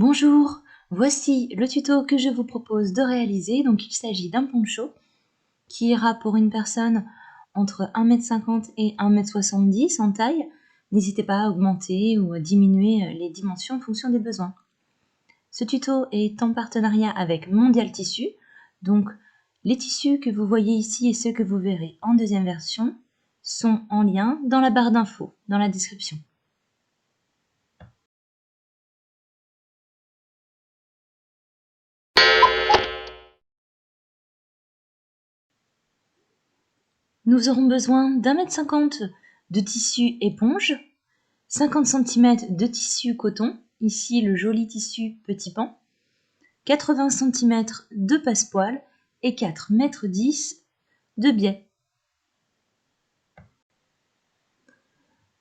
Bonjour, voici le tuto que je vous propose de réaliser. Donc il s'agit d'un poncho qui ira pour une personne entre 1,50 m et 1,70 m en taille. N'hésitez pas à augmenter ou à diminuer les dimensions en fonction des besoins. Ce tuto est en partenariat avec Mondial Tissu. Donc les tissus que vous voyez ici et ceux que vous verrez en deuxième version sont en lien dans la barre d'infos, dans la description. Nous aurons besoin d'1,50 m de tissu éponge, 50 cm de tissu coton, ici le joli tissu petit pan, 80 cm de passepoil et 4,10 m de biais.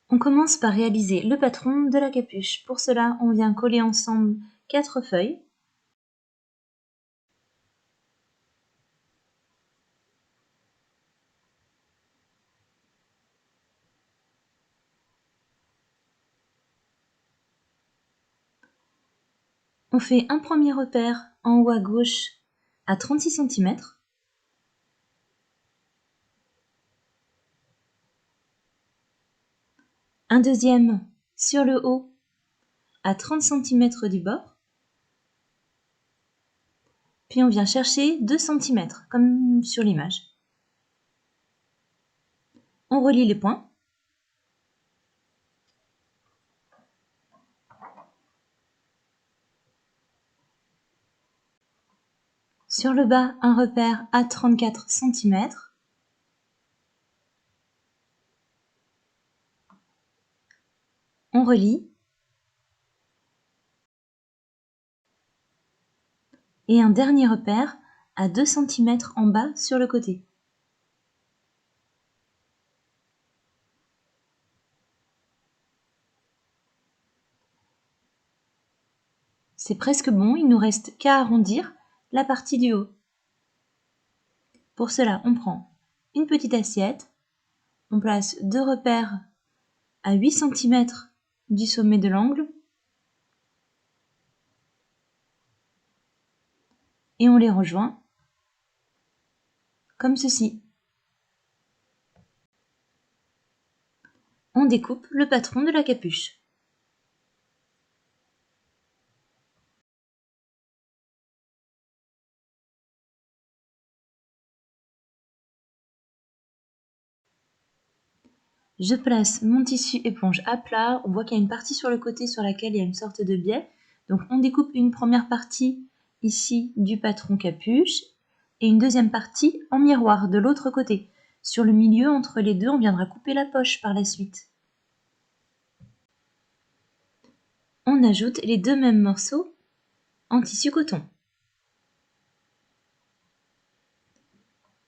On commence par réaliser le patron de la capuche. Pour cela, on vient coller ensemble 4 feuilles. On fait un premier repère en haut à gauche à 36 cm. Un deuxième sur le haut à 30 cm du bord. Puis on vient chercher 2 cm, comme sur l'image. On relie les points. Sur le bas, un repère à 34 cm. On relie. Et un dernier repère à 2 cm en bas sur le côté. C'est presque bon, il nous reste qu'à arrondir la partie du haut. Pour cela, on prend une petite assiette, on place 2 repères à 8 cm du sommet de l'angle et on les rejoint comme ceci. On découpe le patron de la capuche. Je place mon tissu éponge à plat. On voit qu'il y a une partie sur le côté sur laquelle il y a une sorte de biais. Donc on découpe une première partie ici du patron capuche et une deuxième partie en miroir de l'autre côté. Sur le milieu, entre les deux, on viendra couper la poche par la suite. On ajoute les deux mêmes morceaux en tissu coton.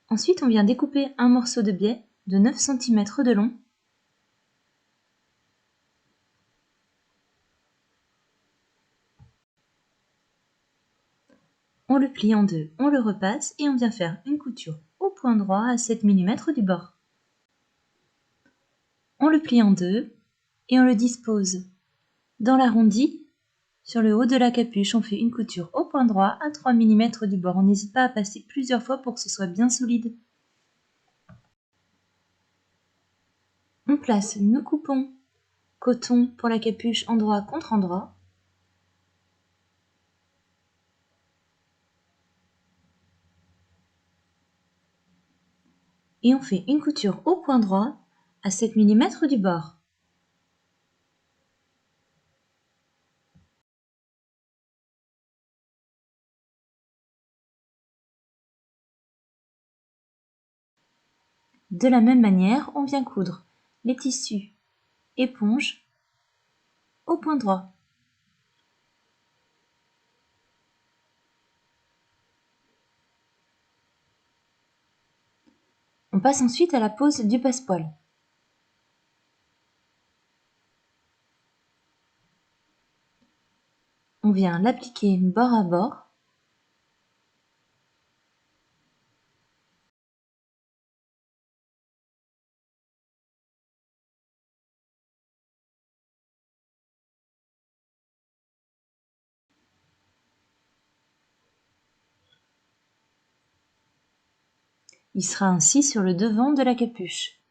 Ensuite, on vient découper un morceau de biais de 9 cm de long. On le plie en deux, on le repasse et on vient faire une couture au point droit à 7 mm du bord. On le plie en deux et on le dispose dans l'arrondi. Sur le haut de la capuche, on fait une couture au point droit à 3 mm du bord. On n'hésite pas à passer plusieurs fois pour que ce soit bien solide. On place nos coupons coton pour la capuche endroit contre endroit. Et on fait une couture au point droit à 7 mm du bord. De la même manière, on vient coudre les tissus éponge au point droit. On passe ensuite à la pose du passepoil. On vient l'appliquer bord à bord. Il sera ainsi sur le devant de la capuche.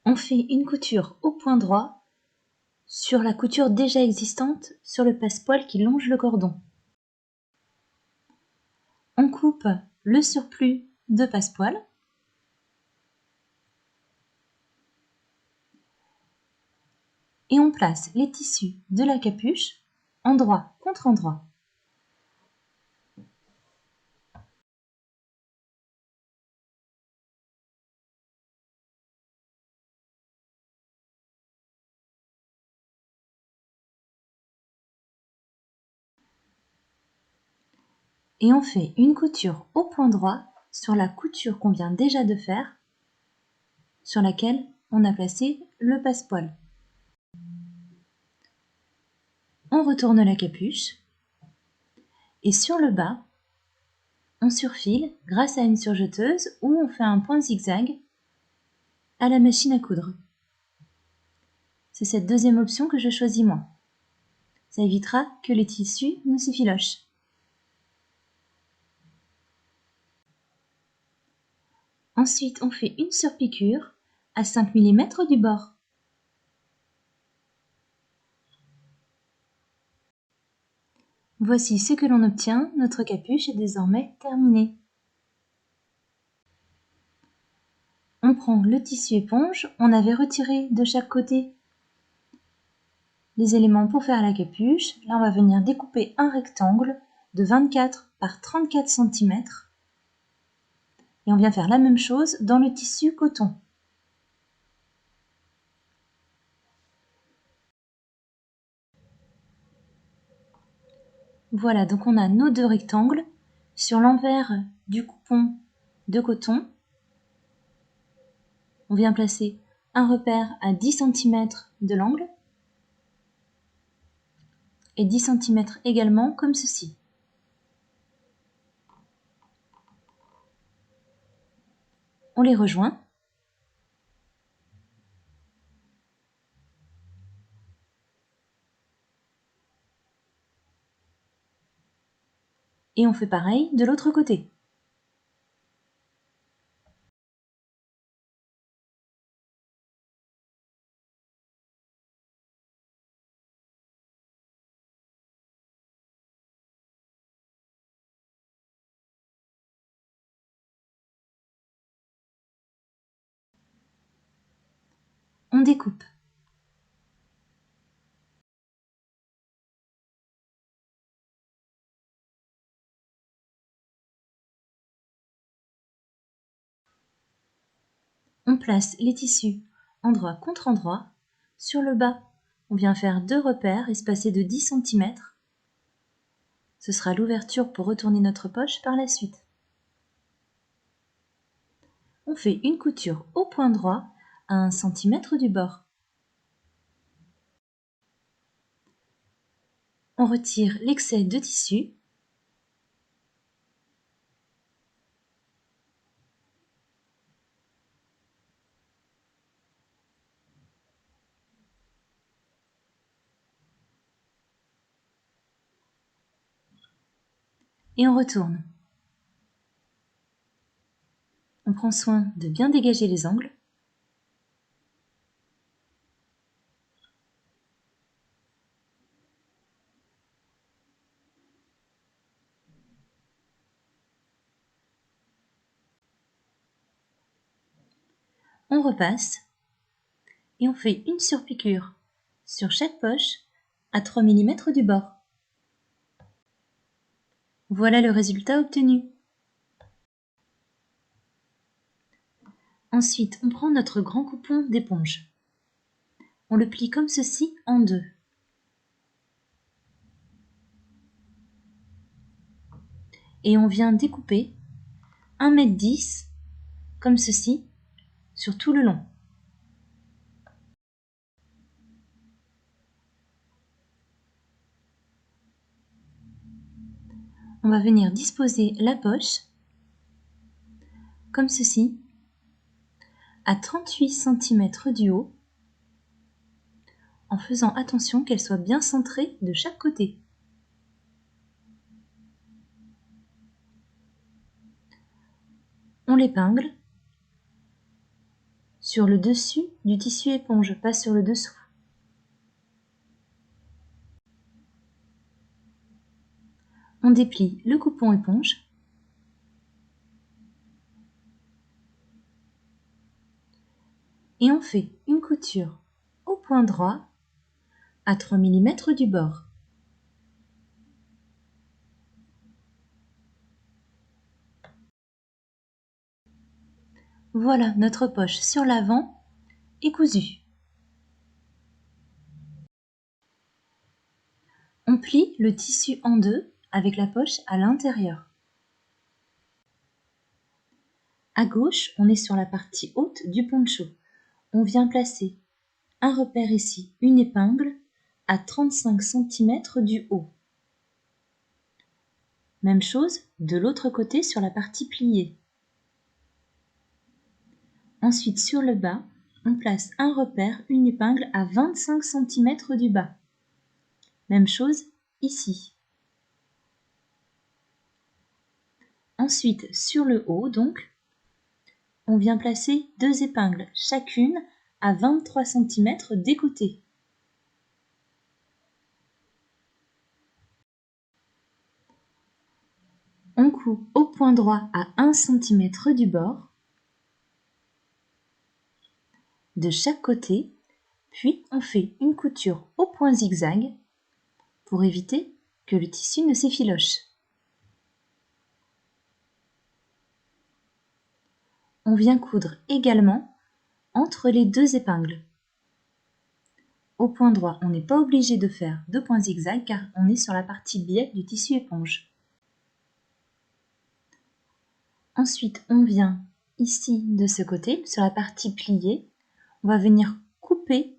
On fait une couture au point droit sur la couture déjà existante sur le passepoil qui longe le cordon. On coupe le surplus de passepoil et on place les tissus de la capuche endroit contre endroit. Et on fait une couture au point droit sur la couture qu'on vient déjà de faire, sur laquelle on a placé le passepoil. On retourne la capuche et sur le bas, on surfile grâce à une surjeteuse ou on fait un point zigzag à la machine à coudre. C'est cette deuxième option que je choisis moi. Ça évitera que les tissus ne s'effilochent. Ensuite, on fait une surpiqûre à 5 mm du bord. Voici ce que l'on obtient, notre capuche est désormais terminée. On prend le tissu éponge, on avait retiré de chaque côté les éléments pour faire la capuche. Là, on va venir découper un rectangle de 24 par 34 cm. Et on vient faire la même chose dans le tissu coton. Voilà, donc on a nos deux rectangles. Sur l'envers du coupon de coton, on vient placer un repère à 10 cm de l'angle et 10 cm également comme ceci. On les rejoint. Et on fait pareil de l'autre côté. On découpe. On place les tissus endroit contre endroit. Sur le bas, on vient faire deux repères espacés de 10 cm. Ce sera l'ouverture pour retourner notre poche par la suite. On fait une couture au point droit à 1 cm du bord. On retire l'excès de tissu. Et on retourne. On prend soin de bien dégager les angles. On repasse et on fait une surpiqûre sur chaque poche à 3 mm du bord. Voilà le résultat obtenu. Ensuite, on prend notre grand coupon d'éponge. On le plie comme ceci en deux. Et on vient découper 1,10 m comme ceci sur tout le long. On va venir disposer la poche comme ceci à 38 cm du haut en faisant attention qu'elle soit bien centrée de chaque côté. l'épingle sur le dessus du tissu éponge, pas sur le dessous. On déplie le coupon éponge et on fait une couture au point droit à 3 mm du bord. Voilà notre poche sur l'avant et cousue. On plie le tissu en deux avec la poche à l'intérieur. À gauche, on est sur la partie haute du poncho. On vient placer un repère ici, une épingle, à 35 cm du haut. Même chose de l'autre côté sur la partie pliée. Ensuite, sur le bas, on place un repère, une épingle à 25 cm du bas. Même chose ici. Ensuite, sur le haut, donc, on vient placer deux épingles, chacune à 23 cm des côtés. On coud au point droit à 1 cm du bord, de chaque côté, puis on fait une couture au point zigzag pour éviter que le tissu ne s'effiloche. On vient coudre également entre les deux épingles. Au point droit, on n'est pas obligé de faire deux points zigzag car on est sur la partie biais du tissu éponge. Ensuite, on vient ici de ce côté, sur la partie pliée, on va venir couper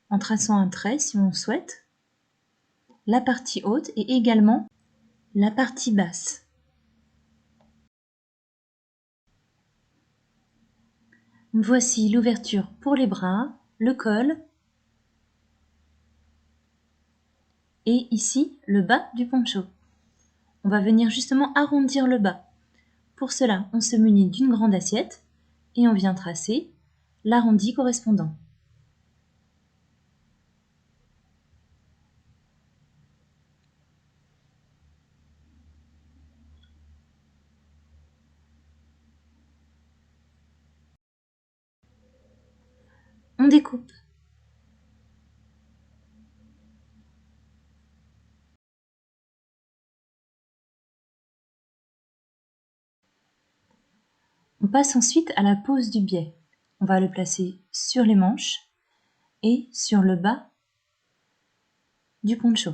en traçant un trait si on souhaite, la partie haute et également la partie basse. Voici l'ouverture pour les bras, le col et ici le bas du poncho. On va venir justement arrondir le bas. Pour cela, on se munit d'une grande assiette et on vient tracer l'arrondi correspondant. On découpe. On passe ensuite à la pose du biais. On va le placer sur les manches et sur le bas du poncho.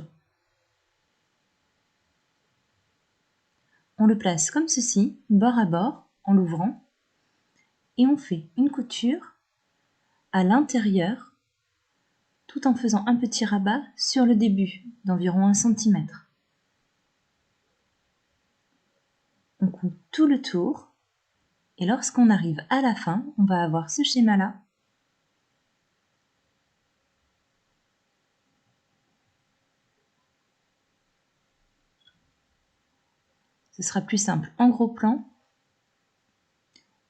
On le place comme ceci, bord à bord, en l'ouvrant, et on fait une couture à l'intérieur, tout en faisant un petit rabat sur le début, d'environ 1 cm. On coud tout le tour, et lorsqu'on arrive à la fin, on va avoir ce schéma-là. Ce sera plus simple en gros plan.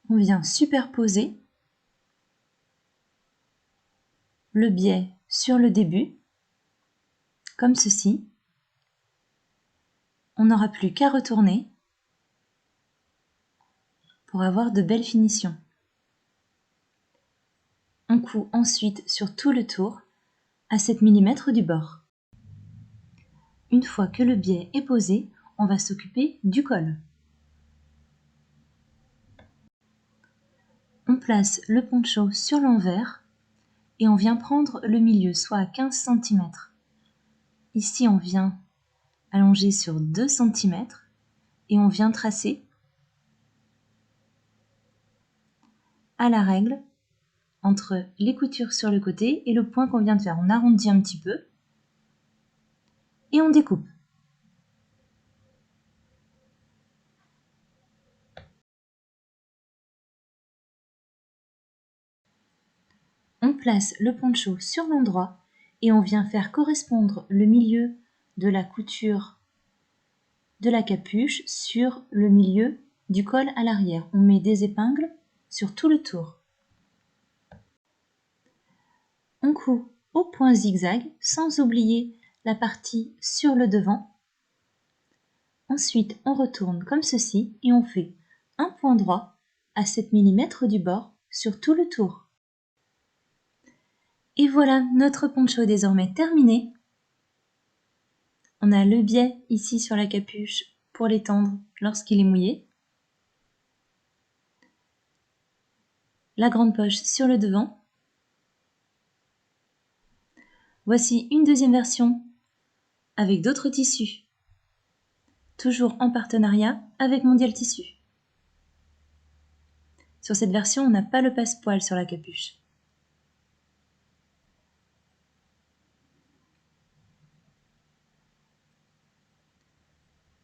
On vient superposer le biais sur le début, comme ceci. On n'aura plus qu'à retourner pour avoir de belles finitions. On coud ensuite sur tout le tour à 7 mm du bord. Une fois que le biais est posé, on va s'occuper du col. On place le poncho sur l'envers et on vient prendre le milieu, soit à 15 cm. Ici, on vient allonger sur 2 cm et on vient tracer à la règle entre les coutures sur le côté et le point qu'on vient de faire. On arrondit un petit peu et on découpe. On place le poncho sur l'endroit et on vient faire correspondre le milieu de la couture de la capuche sur le milieu du col à l'arrière. On met des épingles sur tout le tour. On coud au point zigzag sans oublier la partie sur le devant. Ensuite, on retourne comme ceci et on fait un point droit à 7 mm du bord sur tout le tour. Et voilà notre poncho désormais terminé. On a le biais ici sur la capuche pour l'étendre lorsqu'il est mouillé. La grande poche sur le devant. Voici une deuxième version avec d'autres tissus. Toujours en partenariat avec Mondial Tissu. Sur cette version, on n'a pas le passepoil sur la capuche.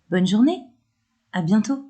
Bonne journée, à bientôt.